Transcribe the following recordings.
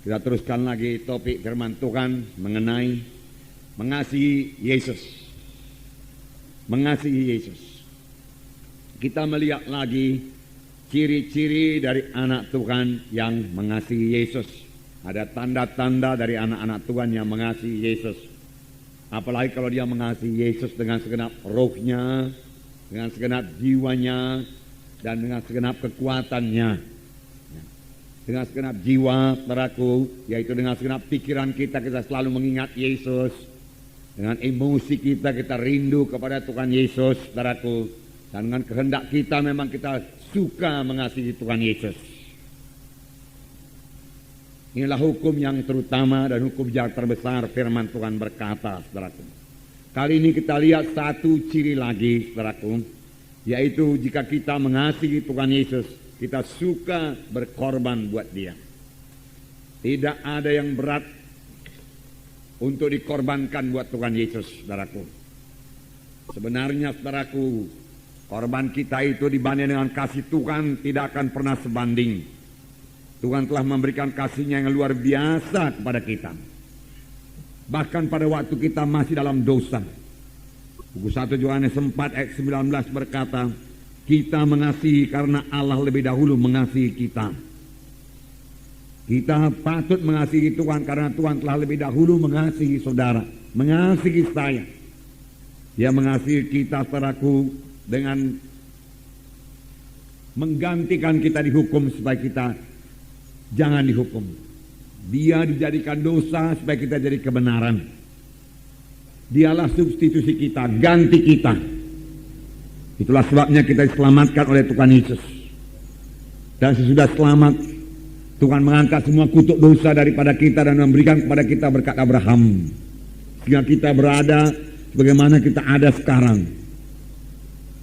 Kita teruskan lagi topik firman Tuhan mengenai mengasihi Yesus. Mengasihi Yesus. Kita melihat lagi ciri-ciri dari anak Tuhan yang mengasihi Yesus. Ada tanda-tanda dari anak-anak Tuhan yang mengasihi Yesus. Apalagi kalau dia mengasihi Yesus dengan segenap rohnya, dengan segenap jiwanya, dan dengan segenap kekuatannya. Dengan segenap jiwa, saudaraku, yaitu dengan segenap pikiran kita selalu mengingat Yesus. Dengan emosi kita rindu kepada Tuhan Yesus, saudaraku. Dan dengan kehendak kita memang kita suka mengasihi Tuhan Yesus. Inilah hukum yang terutama dan hukum yang terbesar firman Tuhan berkata, saudaraku. Kali ini kita lihat satu ciri lagi, saudaraku, yaitu jika kita mengasihi Tuhan Yesus, kita suka berkorban buat dia. Tidak ada yang berat untuk dikorbankan buat Tuhan Yesus, saudaraku. Sebenarnya, saudaraku, korban kita itu dibanding dengan kasih Tuhan tidak akan pernah sebanding. Tuhan telah memberikan kasih-Nya yang luar biasa kepada kita. Bahkan pada waktu kita masih dalam dosa. Buku 1 Yohanes 4 ayat 19 berkata, kita mengasihi karena Allah lebih dahulu mengasihi kita. Kita patut mengasihi Tuhan karena Tuhan telah lebih dahulu mengasihi saudara, mengasihi saya. Dia mengasihi kita, saudaraku, dengan menggantikan kita dihukum supaya kita jangan dihukum. Dia dijadikan dosa supaya kita jadi kebenaran. Dialah substitusi kita, ganti kita. Itulah sebabnya kita diselamatkan oleh Tuhan Yesus. Dan sesudah selamat, Tuhan mengangkat semua kutuk dosa daripada kita dan memberikan kepada kita berkat Abraham. Sehingga kita berada sebagaimana kita ada sekarang.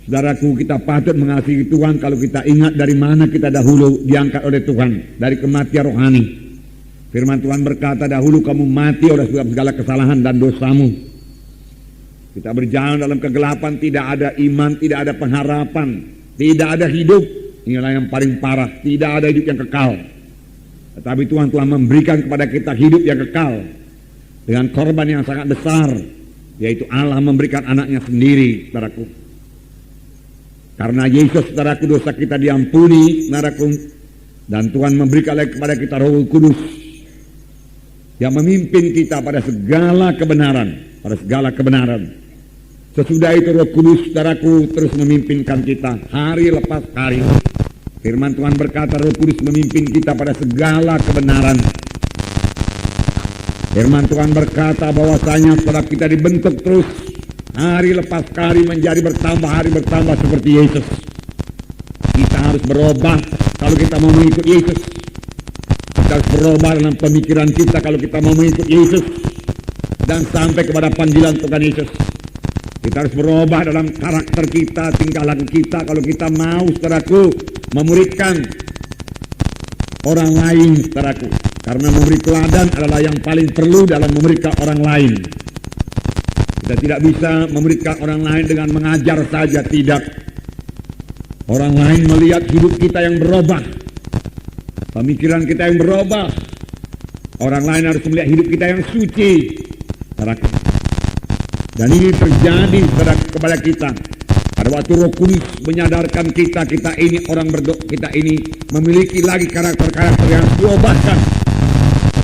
Saudaraku, kita patut mengasihi Tuhan kalau kita ingat dari mana kita dahulu diangkat oleh Tuhan. Dari kematian rohani. Firman Tuhan berkata, dahulu kamu mati oleh sebab segala kesalahan dan dosamu. Kita berjalan dalam kegelapan, tidak ada iman, tidak ada pengharapan, tidak ada hidup. Inilah yang paling parah, tidak ada hidup yang kekal. Tetapi Tuhan telah memberikan kepada kita hidup yang kekal dengan korban yang sangat besar, yaitu Allah memberikan anaknya sendiri, saudaraku. Karena Yesus, saudaraku, dosa kita diampuni, saudaraku, dan Tuhan memberikan lagi kepada kita Roh Kudus yang memimpin kita pada segala kebenaran. Pada segala kebenaran. Sesudah itu Roh Kudus, saudaraku, terus memimpinkan kita hari lepas hari. Firman Tuhan berkata Roh Kudus memimpin kita pada segala kebenaran. Firman Tuhan berkata bahwasanya setelah kita dibentuk terus hari lepas hari menjadi bertambah, hari bertambah seperti Yesus. Kita harus berubah kalau kita mau mengikut Yesus. Kita harus berubah dalam pemikiran kita kalau kita mau mengikut Yesus. Dan sampai kepada panggilan Tuhan Yesus. Kita harus berubah dalam karakter kita, tingkah laku kita, kalau kita mau, saudaraku, memuridkan orang lain, saudaraku. Karena memberi teladan adalah yang paling perlu dalam memuridkan orang lain. Kita tidak bisa memuridkan orang lain dengan mengajar saja, tidak. Orang lain melihat hidup kita yang berubah, pemikiran kita yang berubah. Orang lain harus melihat hidup kita yang suci. Dan ini terjadi kepada kita pada waktu Roh Kudus menyadarkan kita ini orang berdoa, kita ini memiliki lagi karakter-karakter yang diubahkan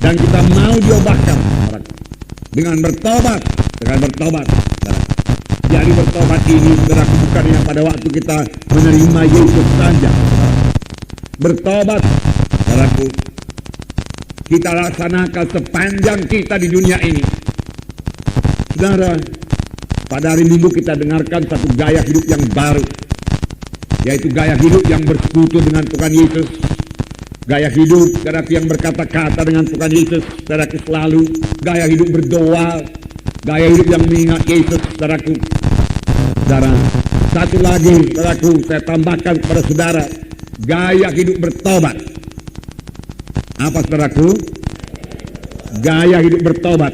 dan kita mau diubahkan dengan bertobat, Jadi bertobat ini, saudaraku, bukannya pada waktu kita menerima Yesus saja. Bertobat, saudaraku, kita laksanakan sepanjang kita di dunia ini. Saudara, pada hari Minggu kita dengarkan satu gaya hidup yang baru, yaitu gaya hidup yang bersekutu dengan Tuhan Yesus. Gaya hidup, saudaraku, yang berkata-kata dengan Tuhan Yesus, saudaraku, selalu. Gaya hidup berdoa, gaya hidup yang mengingat Yesus, saudaraku. Saudara, satu lagi, saudaraku, saya tambahkan kepada saudara, gaya hidup bertobat. Apa, saudaraku? Gaya hidup bertobat.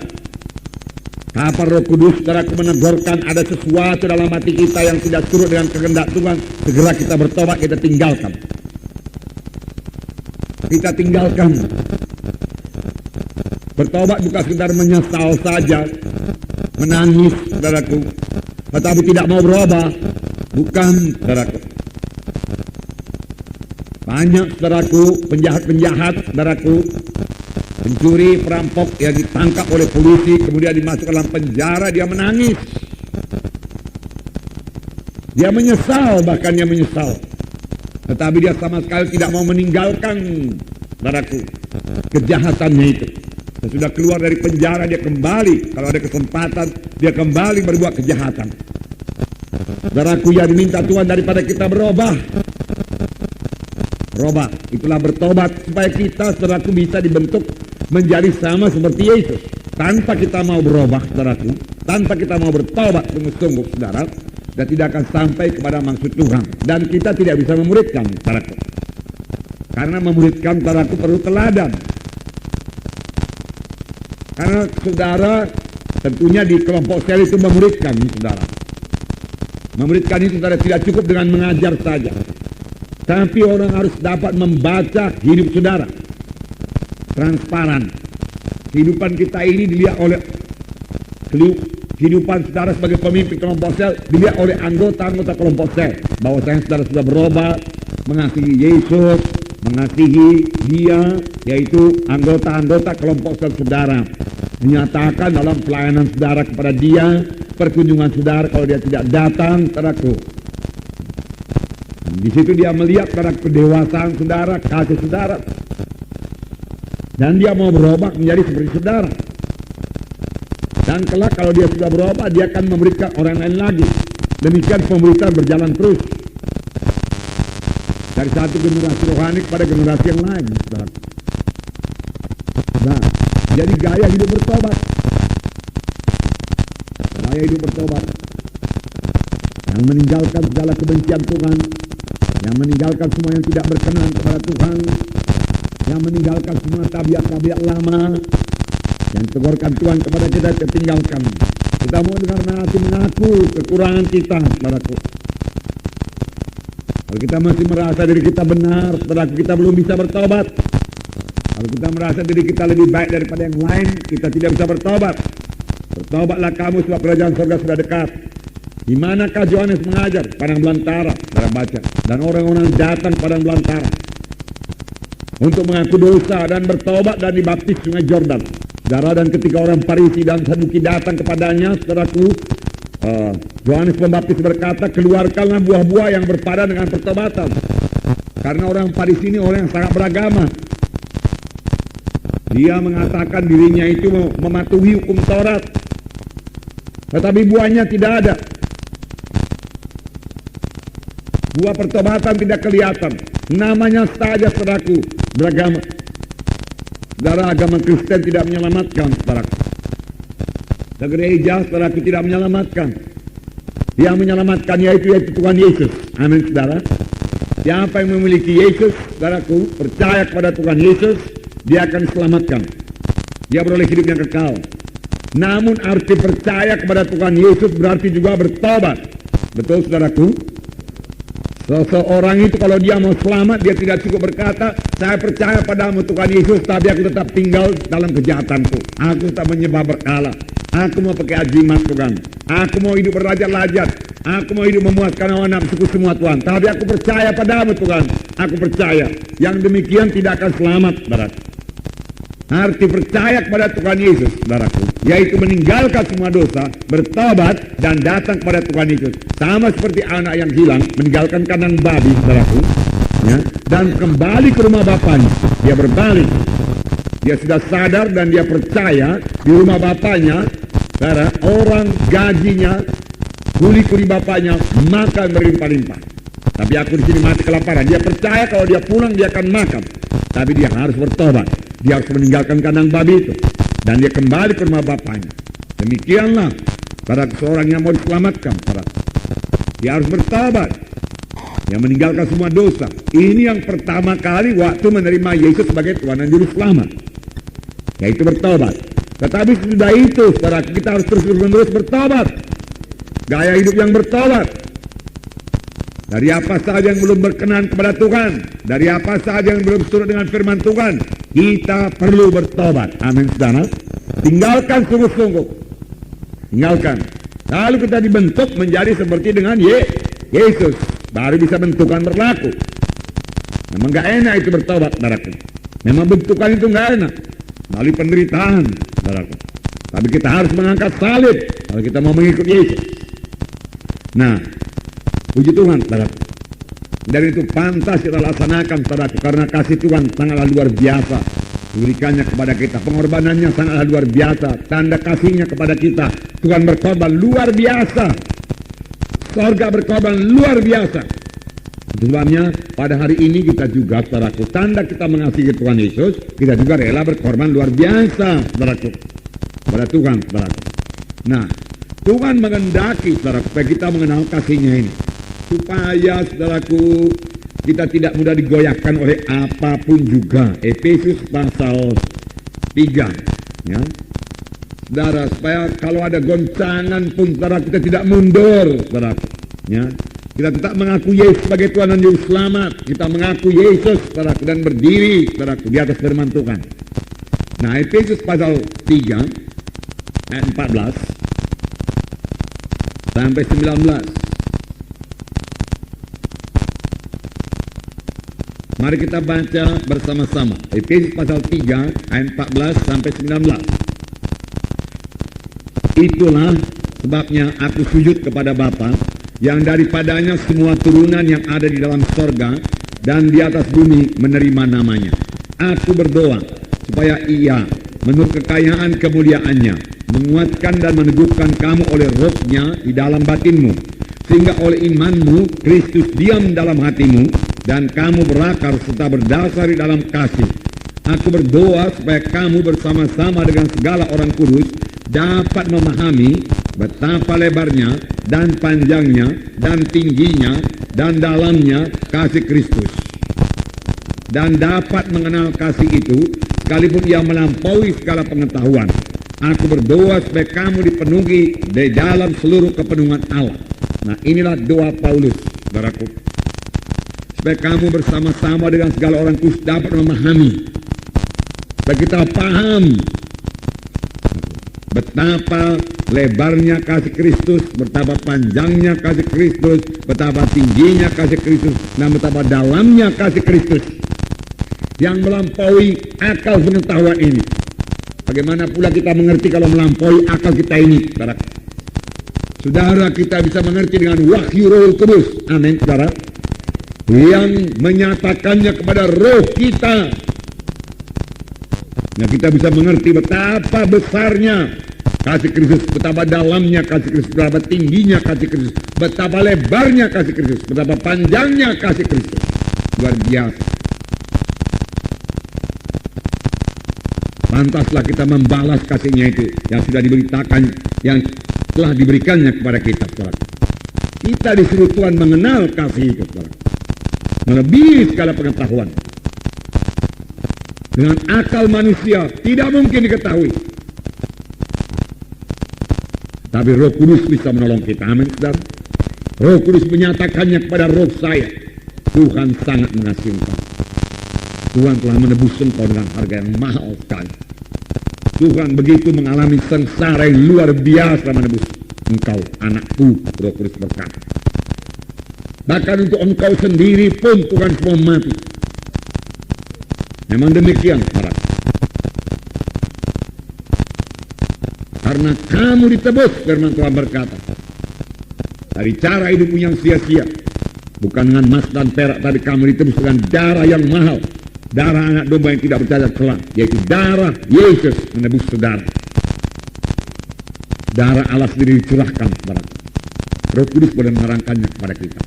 Kapan Roh Kudus, saudaraku, menegurkan ada sesuatu dalam hati kita yang tidak turut dengan kehendak Tuhan, segera kita bertobat, kita tinggalkan. Bertobat bukan sekedar menyesal saja, menangis, saudaraku, tetapi tidak mau berubah. Bukan, saudaraku. Banyak, saudaraku, penjahat-penjahat, saudaraku, pencuri, perampok yang ditangkap oleh polisi, kemudian dimasukkan dalam penjara, dia menangis. Dia menyesal, bahkan dia menyesal. Tetapi dia sama sekali tidak mau meninggalkan, saudaraku, kejahatannya itu. Sesudah keluar dari penjara, dia kembali. Kalau ada kesempatan, dia kembali berbuat kejahatan. Saudaraku, yang diminta Tuhan daripada kita berubah. Berubah, itulah bertobat. Supaya kita, saudaraku, bisa dibentuk menjadi sama seperti Yesus. Tanpa kita mau berubah, saudaraku, tanpa kita mau bertobat sungguh-sungguh, saudara, dan tidak akan sampai kepada maksud Tuhan. Dan kita tidak bisa memuridkan, saudaraku. Karena memuridkan, saudaraku, perlu teladan. Karena saudara tentunya di kelompok sel itu memuridkan, saudara. Memuridkan itu, saudara, tidak cukup dengan mengajar saja. Tapi orang harus dapat membaca hidup saudara. Transparan. Kehidupan kita ini dilihat oleh kehidupan saudara sebagai pemimpin kelompok sel dilihat oleh anggota-anggota kelompok sel. Bahwasanya saudara sudah berubah, mengasihi Yesus, mengasihi dia, yaitu anggota-anggota kelompok sel saudara. Menyatakan dalam pelayanan saudara kepada dia, perkunjungan saudara kalau dia tidak datang, saudaraku. Di situ dia melihat saudara kedewasaan saudara, kasih saudara. Dan dia mau berubah menjadi seperti saudara. Dan kelak kalau dia sudah berubah, dia akan memberikan orang lain lagi. Demikian pemberitaan berjalan terus. Dari satu generasi rohani kepada generasi yang lain, saudara. Nah, jadi gaya hidup bertobat. Gaya hidup bertobat. Yang meninggalkan segala kebencian Tuhan, yang meninggalkan semua yang tidak berkenan kepada Tuhan, yang meninggalkan semua tabiat-tabiat lama, yang tegurkan Tuhan kepada kita tinggalkan. Kita mau dengar nanti mengaku kekurangan kita, saudaraku. Kalau kita masih merasa diri kita benar, saudaraku, kita belum bisa bertobat. Kalau kita merasa diri kita lebih baik daripada yang lain, kita tidak bisa bertobat. Bertobatlah kamu sebab kerajaan surga sudah dekat. Di manakah Yohanes mengajar? Padang belantara, saudara baca. Dan orang-orang datang padang belantara untuk mengaku dosa dan bertobat dan dibaptis sungai Jordan. Saudara, dan ketika orang Farisi dan Saduki datang kepadanya, saudaraku, Yohanes Pembaptis berkata, keluarkanlah buah-buah yang berpadan dengan pertobatan. Karena orang Farisi ini orang yang sangat beragama. Dia mengatakan dirinya itu mematuhi hukum Taurat, tetapi buahnya tidak ada. Buah pertobatan tidak kelihatan. Namanya saja, saudaraku, beragama. Saudara, agama Kristen tidak menyelamatkan, saudaraku. Gereja, saudaraku, tidak menyelamatkan. Yang menyelamatkan yaitu Tuhan Yesus. Amin, saudara. Siapa yang memiliki Yesus, saudaraku, percaya kepada Tuhan Yesus, dia akan diselamatkan. Dia beroleh hidup yang kekal. Namun arti percaya kepada Tuhan Yesus berarti juga bertobat. Betul, saudaraku? Seseorang itu kalau dia mau selamat, dia tidak cukup berkata, saya percaya padamu Tuhan Yesus, tapi aku tetap tinggal dalam kejahatanku. Aku tetap menyembah berhala. Aku mau pakai ajimat, Tuhan. Aku mau hidup berlajat-lajat. Aku mau hidup memuaskan hawa nafsuku semua, Tuhan. Tapi aku percaya padamu, Tuhan. Aku percaya. Yang demikian tidak akan selamat, saudara. Arti percaya kepada Tuhan Yesus, saudaraku, yaitu meninggalkan semua dosa, bertobat, dan datang kepada Tuhan Yesus. Sama seperti anak yang hilang, meninggalkan kandang babi, saudaraku, ya, dan kembali ke rumah bapaknya. Dia berbalik. Dia sudah sadar dan dia percaya di rumah bapaknya, saudara, orang gajinya, kuli-kuli bapaknya makan berlimpah-limpah. Tapi aku di sini mati kelaparan. Dia percaya kalau dia pulang dia akan makan. Tapi dia harus bertobat. Dia harus meninggalkan kandang babi itu. Dan dia kembali ke rumah bapaknya. Demikianlah pada seorang yang mau diselamatkan. Dia harus bertobat. Dia meninggalkan semua dosa. Ini yang pertama kali waktu menerima Yesus sebagai Tuhan dan Juru Selamat. Yaitu bertobat. Tetapi sesudah itu, saudara, kita harus terus-menerus bertobat. Gaya hidup yang bertobat. dari apa saja yang belum berkenan kepada Tuhan, dari apa saja yang belum surut dengan firman Tuhan, kita perlu bertobat. Amin, saudara. Tinggalkan sungguh-sungguh. Tinggalkan. Lalu kita dibentuk menjadi seperti dengan Yesus. Baru bisa bentukan berlaku. Memang gak enak itu bertobat, saudaraku. Memang bentukan itu gak enak. Melalui penderitaan, saudaraku. Tapi kita harus mengangkat salib kalau kita mau mengikut Yesus. Nah, puji Tuhan, saudaraku. Dan itu pantas kita laksanakan, saudaraku, karena kasih Tuhan sangatlah luar biasa diberikannya kepada kita. Pengorbanannya sangatlah luar biasa. Tanda kasihnya kepada kita. Tuhan berkorban luar biasa. Sorga berkorban luar biasa. Sebabnya pada hari ini kita juga, saudaraku, tanda kita mengasihi Tuhan Yesus, kita juga rela berkorban luar biasa, saudaraku, pada Tuhan, saudaraku. Nah, Tuhan mengendaki, saudaraku, supaya kita mengenal kasih-Nya ini, supaya, saudaraku, kita tidak mudah digoyahkan oleh apapun juga. Efesus pasal 3, ya. Saudara, supaya kalau ada goncangan pun, saudara, kita tidak mundur, saudara, ya. Kita tetap mengaku Yesus sebagai Tuhan dan Juru Selamat. Kita mengaku Yesus, saudara, dan berdiri, saudara, di atas firman Tuhan. Nah, Efesus pasal 3 ayat 14 sampai 19. Mari kita baca bersama-sama. Efesus pasal 3 ayat 14 sampai 19. Itulah sebabnya aku sujud kepada Bapa, yang daripadanya semua turunan yang ada di dalam sorga dan di atas bumi menerima namanya. Aku berdoa supaya Ia menurut kekayaan kemuliaannya menguatkan dan meneguhkan kamu oleh rohnya di dalam batinmu, sehingga oleh imanmu Kristus diam dalam hatimu dan kamu berakar serta berdasar di dalam kasih. Aku berdoa supaya kamu bersama-sama dengan segala orang kudus dapat memahami betapa lebarnya dan panjangnya dan tingginya dan dalamnya kasih Kristus, dan dapat mengenal kasih itu sekalipun ia melampaui segala pengetahuan. Aku berdoa supaya kamu dipenuhi di dalam seluruh kepenuhan Allah. Nah, inilah doa Paulus, saudaraku, supaya kamu bersama-sama dengan segala orang kudus dapat memahami, supaya kita paham betapa lebarnya kasih Kristus, betapa panjangnya kasih Kristus, betapa tingginya kasih Kristus, dan betapa dalamnya kasih Kristus yang melampaui akal pengetahuan ini. Bagaimana pula kita mengerti kalau melampaui akal kita ini, saudara? Saudara, kita bisa mengerti dengan wahyu Roh Kudus, amin, saudara, yang menyatakannya kepada roh kita. Nah, kita bisa mengerti betapa besarnya kasih Kristus, betapa dalamnya kasih Kristus, betapa tingginya kasih Kristus, betapa lebarnya kasih Kristus, betapa panjangnya kasih Kristus. Luar biasa. Pantaslah kita membalas kasih-Nya itu yang sudah diberitakan, yang telah diberikannya kepada kita, saudara. Kita disuruh Tuhan mengenal kasih itu, saudara, melebihi segala pengetahuan. Dengan akal manusia tidak mungkin diketahui, tapi Roh Kudus bisa menolong kita. Amin, saudara. Roh Kudus menyatakannya kepada roh saya, Tuhan sangat mengasihi engkau. Tuhan telah menebus engkau dengan harga yang mahal sekali. Tuhan begitu mengalami sengsara yang luar biasa menebus engkau, anakku, Roh Kudus berkata. Bahkan untuk engkau sendiri pun Tuhan semua mati. Memang demikian, saudara. Karena kamu ditebus, firman Tuhan berkata, dari cara hidupmu yang sia-sia, bukan dengan emas dan perak, tapi kamu ditebus dengan darah yang mahal, darah anak domba yang tidak bercacat celah, yaitu darah Yesus menebus saudara. Darah Allah sendiri dicurahkan, saudara. Roh Kudus boleh menerangkannya kepada kita.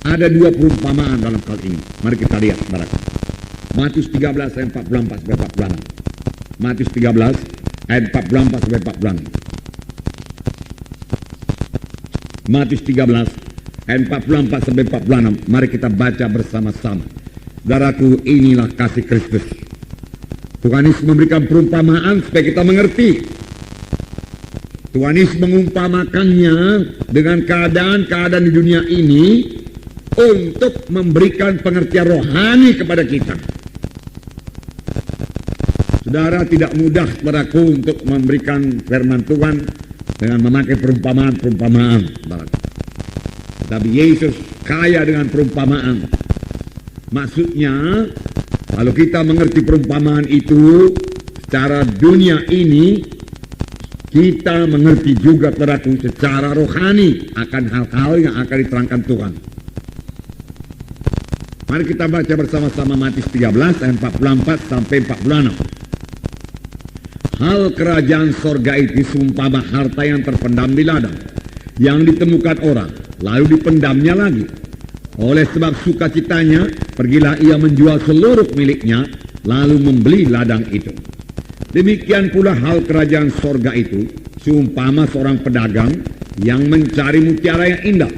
Ada dua perumpamaan dalam hal ini. Mari kita lihat, saudara. Matius 13 ayat 44 sampai 46. Matius 13 ayat 44 sampai 46. Matius 13 ayat 44 sampai 46. Mari kita baca bersama-sama. Saudaraku, inilah kasih Kristus. Tuhan Yesus memberikan perumpamaan supaya kita mengerti. Tuhan Yesus mengumpamakannya dengan keadaan-keadaan di dunia ini untuk memberikan pengertian rohani kepada kita. Saudara, tidak mudah saudaraku untuk memberikan firman Tuhan dengan memakai perumpamaan-perumpamaan. Tapi Yesus kaya dengan perumpamaan. Maksudnya, kalau kita mengerti perumpamaan itu secara dunia ini, kita mengerti juga saudaraku secara rohani akan hal-hal yang akan diterangkan Tuhan. Mari kita baca bersama-sama Matius 13 ayat 44 sampai 46. Hal kerajaan sorga itu seumpama harta yang terpendam di ladang, yang ditemukan orang, lalu dipendamnya lagi. Oleh sebab sukacitanya, pergilah ia menjual seluruh miliknya, lalu membeli ladang itu. Demikian pula hal kerajaan sorga itu, seumpama seorang pedagang yang mencari mutiara yang indah.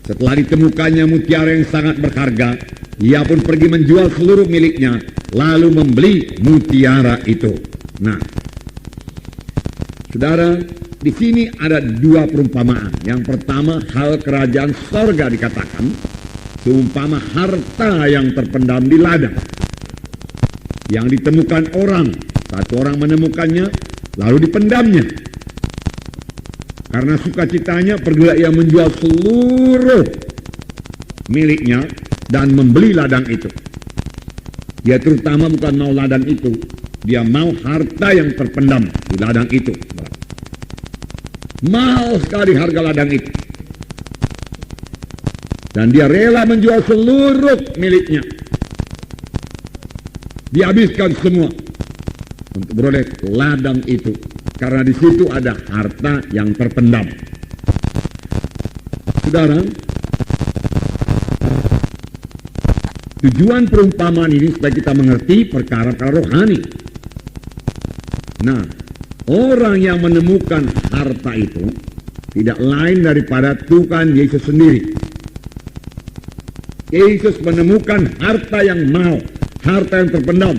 Setelah ditemukannya mutiara yang sangat berharga, ia pun pergi menjual seluruh miliknya, lalu membeli mutiara itu. Nah, saudara, di sini ada dua perumpamaan. Yang pertama, hal kerajaan sorga dikatakan seumpama harta yang terpendam di ladang, yang ditemukan orang. Satu orang menemukannya, lalu dipendamnya. Karena sukacitanya, pergilah ia menjual seluruh miliknya dan membeli ladang itu. Dia terutama bukan mau ladang itu, dia mau harta yang terpendam di ladang itu. Mahal sekali harga ladang itu. Dan dia rela menjual seluruh miliknya. Dihabiskan semua untuk beroleh ladang itu. Karena di situ ada harta yang terpendam. Saudara, tujuan perumpamaan ini supaya kita mengerti perkara-perkara rohani. Nah, orang yang menemukan harta itu tidak lain daripada Tuhan Yesus sendiri. Yesus menemukan harta yang mahal, harta yang terpendam.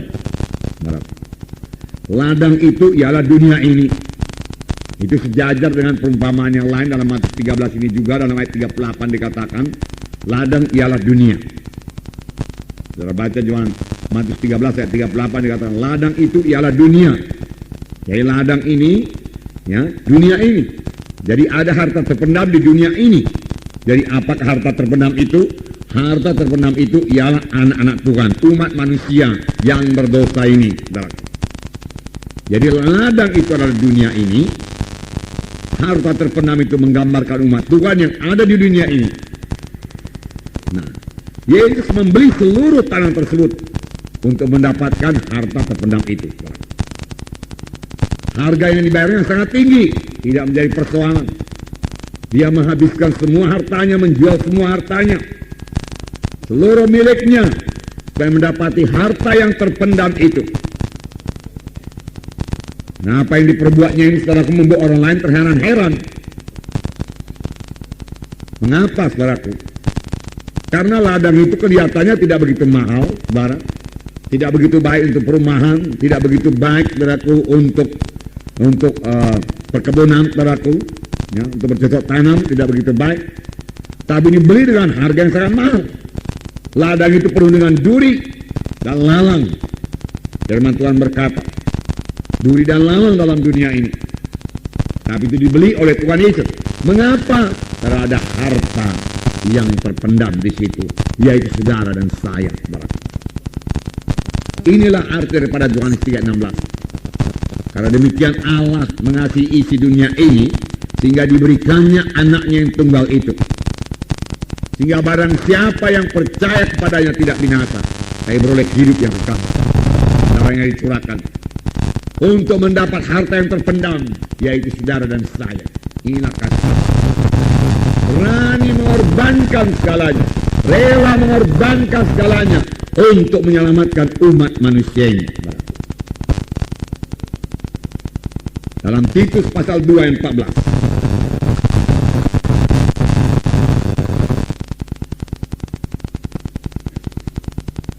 Ladang itu ialah dunia ini. Itu sejajar dengan perumpamaan yang lain dalam Matius 13 ini juga. Dalam ayat 38 dikatakan, ladang ialah dunia. Saudara baca Yohanes Matius 13 ayat 38 dikatakan, ladang itu ialah dunia. Jadi ladang ini, ya, dunia ini. Jadi ada harta terpendam di dunia ini. Jadi apakah harta terpendam itu? Harta terpendam itu ialah anak-anak Tuhan, umat manusia yang berdosa ini. Jadi ladang itu adalah dunia ini. Harta terpendam itu menggambarkan umat Tuhan yang ada di dunia ini. Nah, Yesus membeli seluruh tanah tersebut untuk mendapatkan harta terpendam itu. Harga yang dibayarnya sangat tinggi, tidak menjadi persoalan. Dia menghabiskan semua hartanya, menjual semua hartanya, seluruh miliknya, supaya mendapati harta yang terpendam itu. Nah, apa yang diperbuatnya ini, saudaraku, membuat orang lain terheran-heran. Mengapa, saudaraku? Karena ladang itu kelihatannya tidak begitu mahal, saudara. Tidak begitu baik untuk perumahan, tidak begitu baik, saudaraku, untuk perkebunan, saudaraku, ya, untuk bercocok tanam tidak begitu baik. Tapi dibeli dengan harga yang sangat mahal. Ladang itu penuh dengan duri dan lalang. Firman Tuhan berkata, duri dan lalang dalam dunia ini. Tapi itu dibeli oleh Tuhan Yesus. Mengapa? Karena ada harta yang terpendam di situ, yaitu saudara dan saya. Inilah arti daripada Yohanes 3:16. Karena demikian Allah mengasihi isi dunia ini, sehingga diberikannya anaknya yang tunggal itu. Sehingga barang siapa yang percaya kepadanya tidak binasa, tapi beroleh hidup yang kekal. Darahnya dicurahkan untuk mendapat harta yang terpendam, yaitu saudara dan saya. Inilah kasih. Berani mengorbankan segalanya, rela mengorbankan segalanya untuk menyelamatkan umat manusia ini. Dalam Titus pasal 2 ayat 14.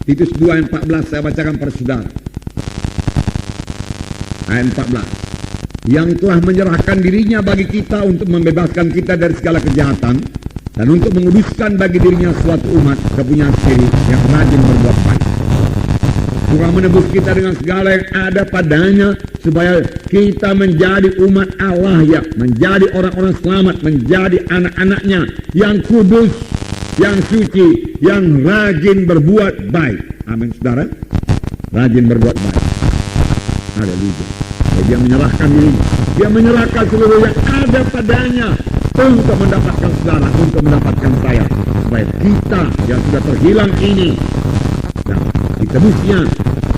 Titus 2 ayat 14 saya bacakan pada saudara. Ayat 14. Yang telah menyerahkan dirinya bagi kita untuk membebaskan kita dari segala kejahatan dan untuk menguduskan bagi dirinya suatu umat kepunyaan sendiri yang rajin berbuat baik. Tuhan menebus kita dengan segala yang ada padanya supaya kita menjadi umat Allah, ya, menjadi orang-orang selamat, menjadi anak-anaknya yang kudus, yang suci, yang rajin berbuat baik. Amin, saudara. Rajin berbuat baik. Haleluya. Dia menyerahkan diri, dia menyerahkan seluruh yang ada padanya untuk mendapatkan saudara, untuk mendapatkan saya, supaya kita yang sudah terhilang ini dan ditebusnya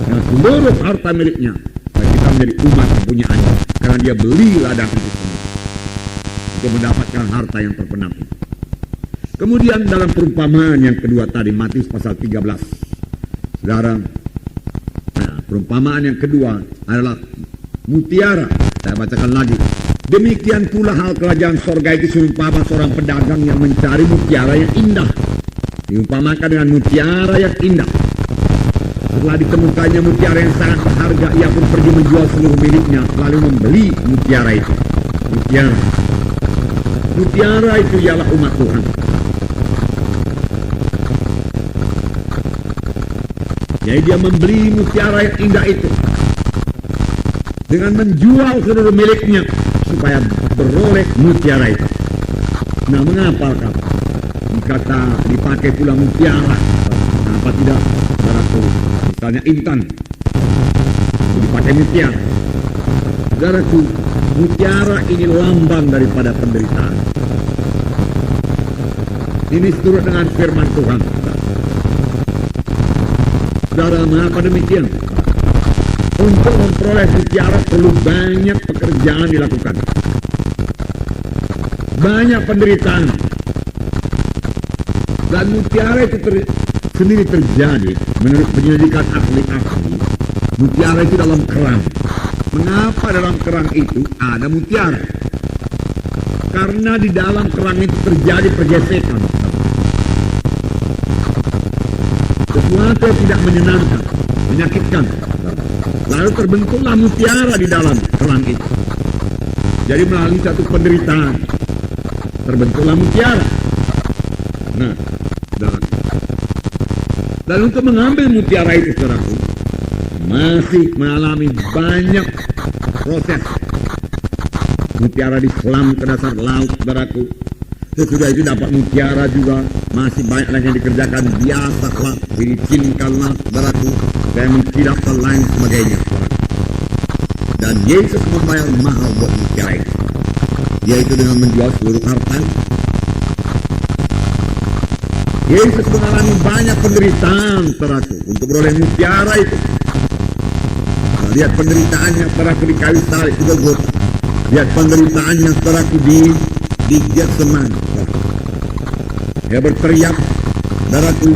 dengan seluruh harta miliknya, supaya kita menjadi umat kepunyaannya, karena dia beli ladang itu semua untuk mendapatkan harta yang terpenam. Kemudian dalam perumpamaan yang kedua tadi, Matius pasal 13, saudara, perumpamaan yang kedua adalah mutiara. Saya bacakan lagi. Demikian pula hal kerajaan sorga itu seumpama seorang pedagang yang mencari mutiara yang indah. Diumpamakan dengan mutiara yang indah. Setelah ditemukannya mutiara yang sangat berharga, ia pun pergi menjual seluruh miliknya, lalu membeli mutiara itu. Mutiara itu ialah umat Tuhan. Jadi dia membeli mutiara yang indah itu dengan menjual seluruh miliknya supaya beroleh mutiara itu. Nah, mengapa dikata dipakai pula mutiara? Kenapa tidak saudaraku, misalnya intan dipakai mutiara? Saudaraku, mutiara ini lambang daripada penderitaan. Ini seturut dengan firman Tuhan. Saudara, mengapa demikian? Untuk memperoleh mutiara perlu banyak pekerjaan dilakukan, banyak penderitaan. Dan mutiara itu sendiri terjadi menurut penyelidikan ahli-ahli. Mutiara itu dalam kerang. Mengapa dalam kerang itu ada mutiara? Karena di dalam kerang itu terjadi pergesekan, sesuatu yang tidak menyenangkan, menyakitkan. Lalu terbentuklah mutiara di dalam kerang itu. Jadi melalui satu penderitaan terbentuklah mutiara. Nah, dan untuk mengambil mutiara itu, saudaraku, masih mengalami banyak proses. Mutiara diselam ke dasar laut, saudaraku. Sesudah itu dapat mutiara juga, masih banyak lagi yang dikerjakan. Biasalah, dilicinkanlah, saudaraku, saya mencilap dan lain sebagainya, saudaraku. Dan Yesus membayar mahal buat mutiara itu, yaitu dengan menjual seluruh harta. Yesus mengalami banyak penderitaan, saudaraku, untuk beroleh mutiara itu. Nah, lihat penderitaannya, saudaraku, di kayu salib di Golgota. Lihat penderitaannya, saudaraku, di Getsemani. Dia berteriak, saudaraku,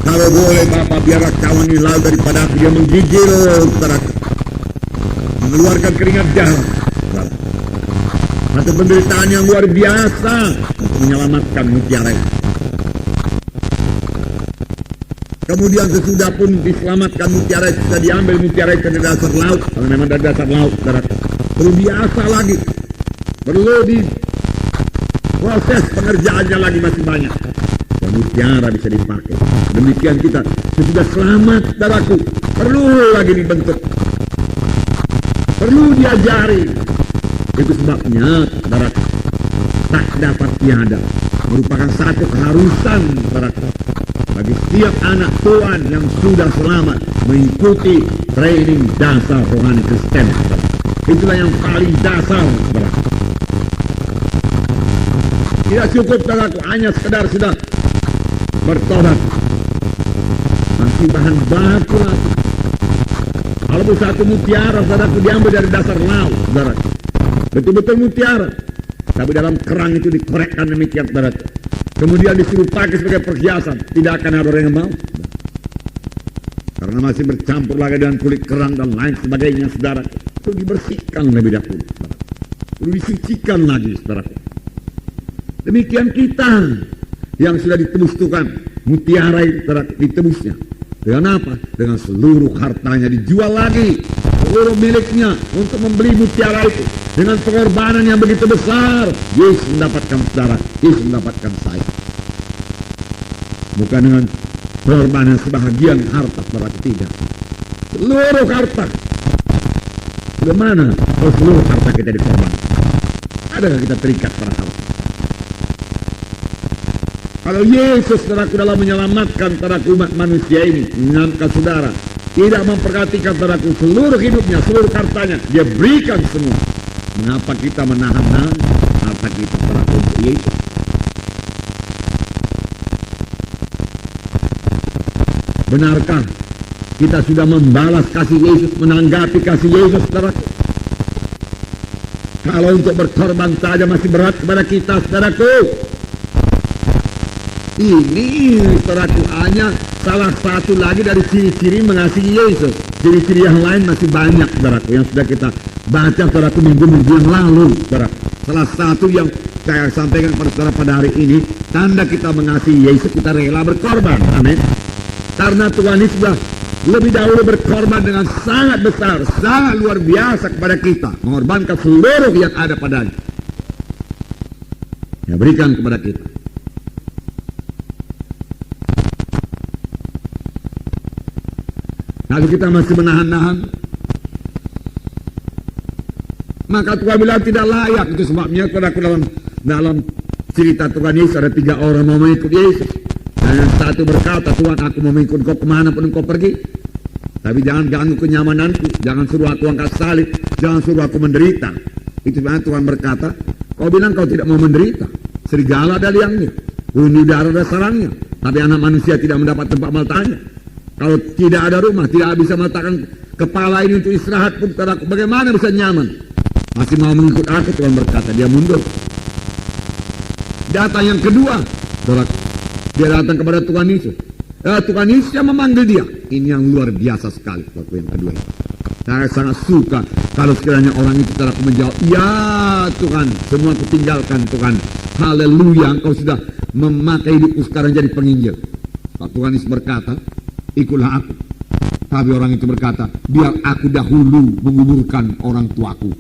kalau boleh Bapa, biarlah cawan ini lalu daripada aku. Dia menggigil, saudaraku, mengeluarkan keringat darah. Satu penderitaan yang luar biasa untuk menyelamatkan mutiara itu. Kemudian sesudah pun diselamatkan mutiara itu, sudah diambil mutiara itu dari dasar laut. Kalau memang dari dasar laut, saudaraku, perlu biasa lagi, perlu di proses pengerjaannya lagi masih banyak. Dan mutiara bisa dipakai. Demikian kita sesudah selamat, saudaraku, perlu lagi dibentuk, perlu diajari. Itu sebabnya, saudaraku, tak dapat tiada merupakan satu keharusan, saudaraku, bagi setiap anak Tuhan yang sudah selamat mengikuti training dasar rohani Kristen. Itulah yang paling dasar, saudaraku. Tidak cukup, saudaraku, hanya sekedar sudah bertobat. Masih bahan baku lagi. Kalau satu mutiara, saudaraku, diambil dari dasar laut, saudaraku, betul-betul mutiara, tapi dalam kerang itu dikorekkan demikian, saudaraku, kemudian disuruh pakai sebagai perhiasan, tidak akan ada orang yang mau, karena masih bercampur lagi dengan kulit kerang dan lain sebagainya, saudaraku. Perlu dibersihkan lebih dahulu, saudaraku, perlu disucikan lagi, saudaraku. Demikian kita yang sudah ditebus Tuhan, mutiara itu, saudaraku, ditebusnya dengan apa? Dengan seluruh hartanya dijual lagi, seluruh miliknya untuk membeli mutiara itu. Dengan pengorbanan yang begitu besar, Yesus mendapatkan saudara, Yesus mendapatkan saya. Bukan dengan pengorbanan sebahagian harta, saudara, tidak. Seluruh harta. Bagaimana kalau seluruh harta kita dikorban? Adakah kita terikat pada harta? Kalau Yesus, saudaraku, dalam menyelamatkan saudaraku umat manusia ini, menyelamatkan saudara, tidak memperhatikan saudaraku seluruh hidupnya, seluruh hartanya, dia berikan semua. Mengapa kita menahan harta kita saudaraku untuk Yesus? Benarkah kita sudah membalas kasih Yesus, menanggapi kasih Yesus, saudaraku? Kalau untuk berkorban saja masih berat kepada kita, saudaraku. Ini, saudaraku, hanya salah satu lagi dari ciri-ciri mengasihi Yesus. Ciri-ciri yang lain masih banyak, saudaraku, yang sudah kita baca, saudaraku, minggu-minggu yang lalu, saudaraku. Salah satu yang saya sampaikan kepada saudara pada hari ini, tanda kita mengasihi Yesus, kita rela berkorban. Amin. Karena Tuhan Yesus sudah lebih dahulu berkorban dengan sangat besar, sangat luar biasa kepada kita, mengorbankan seluruh yang ada padanya. Dia berikan kepada kita. Lalu kita masih menahan-nahan, maka Tuhan bilang tidak layak. Itu sebabnya dalam cerita Tuhan Yesus ada 3 orang mau mengikut Yesus. Dan yang satu berkata, Tuhan, aku mau mengikut kau kemana pun kau pergi, tapi jangan ganggu kenyamananku, jangan suruh aku angkat salib, jangan suruh aku menderita. Itu sebabnya Tuhan berkata, kau bilang kau tidak mau menderita, serigala ada liangnya, burung di udara ada sarangnya, tapi anak manusia tidak mendapat tempat meletaknya. Kalau tidak ada rumah, tidak bisa meletakkan kepala ini untuk istirahat pun, bagaimana bisa nyaman? Masih mau mengikut aku, Tuhan berkata, dia mundur. Datang yang kedua, dia datang kepada Tuhan Yesus. Tuhan Yesus yang memanggil dia. Ini yang luar biasa sekali. Waktu yang kedua itu, saya sangat suka kalau sekiranya orang itu telah menjawab, ya Tuhan, semua kutinggalkan Tuhan. Haleluya, engkau sudah memakai hidupku sekarang jadi penginjil. Pak Tuhan Yesus berkata, ikutlah aku. Tapi orang itu berkata, biar aku dahulu menguburkan orang tuaku.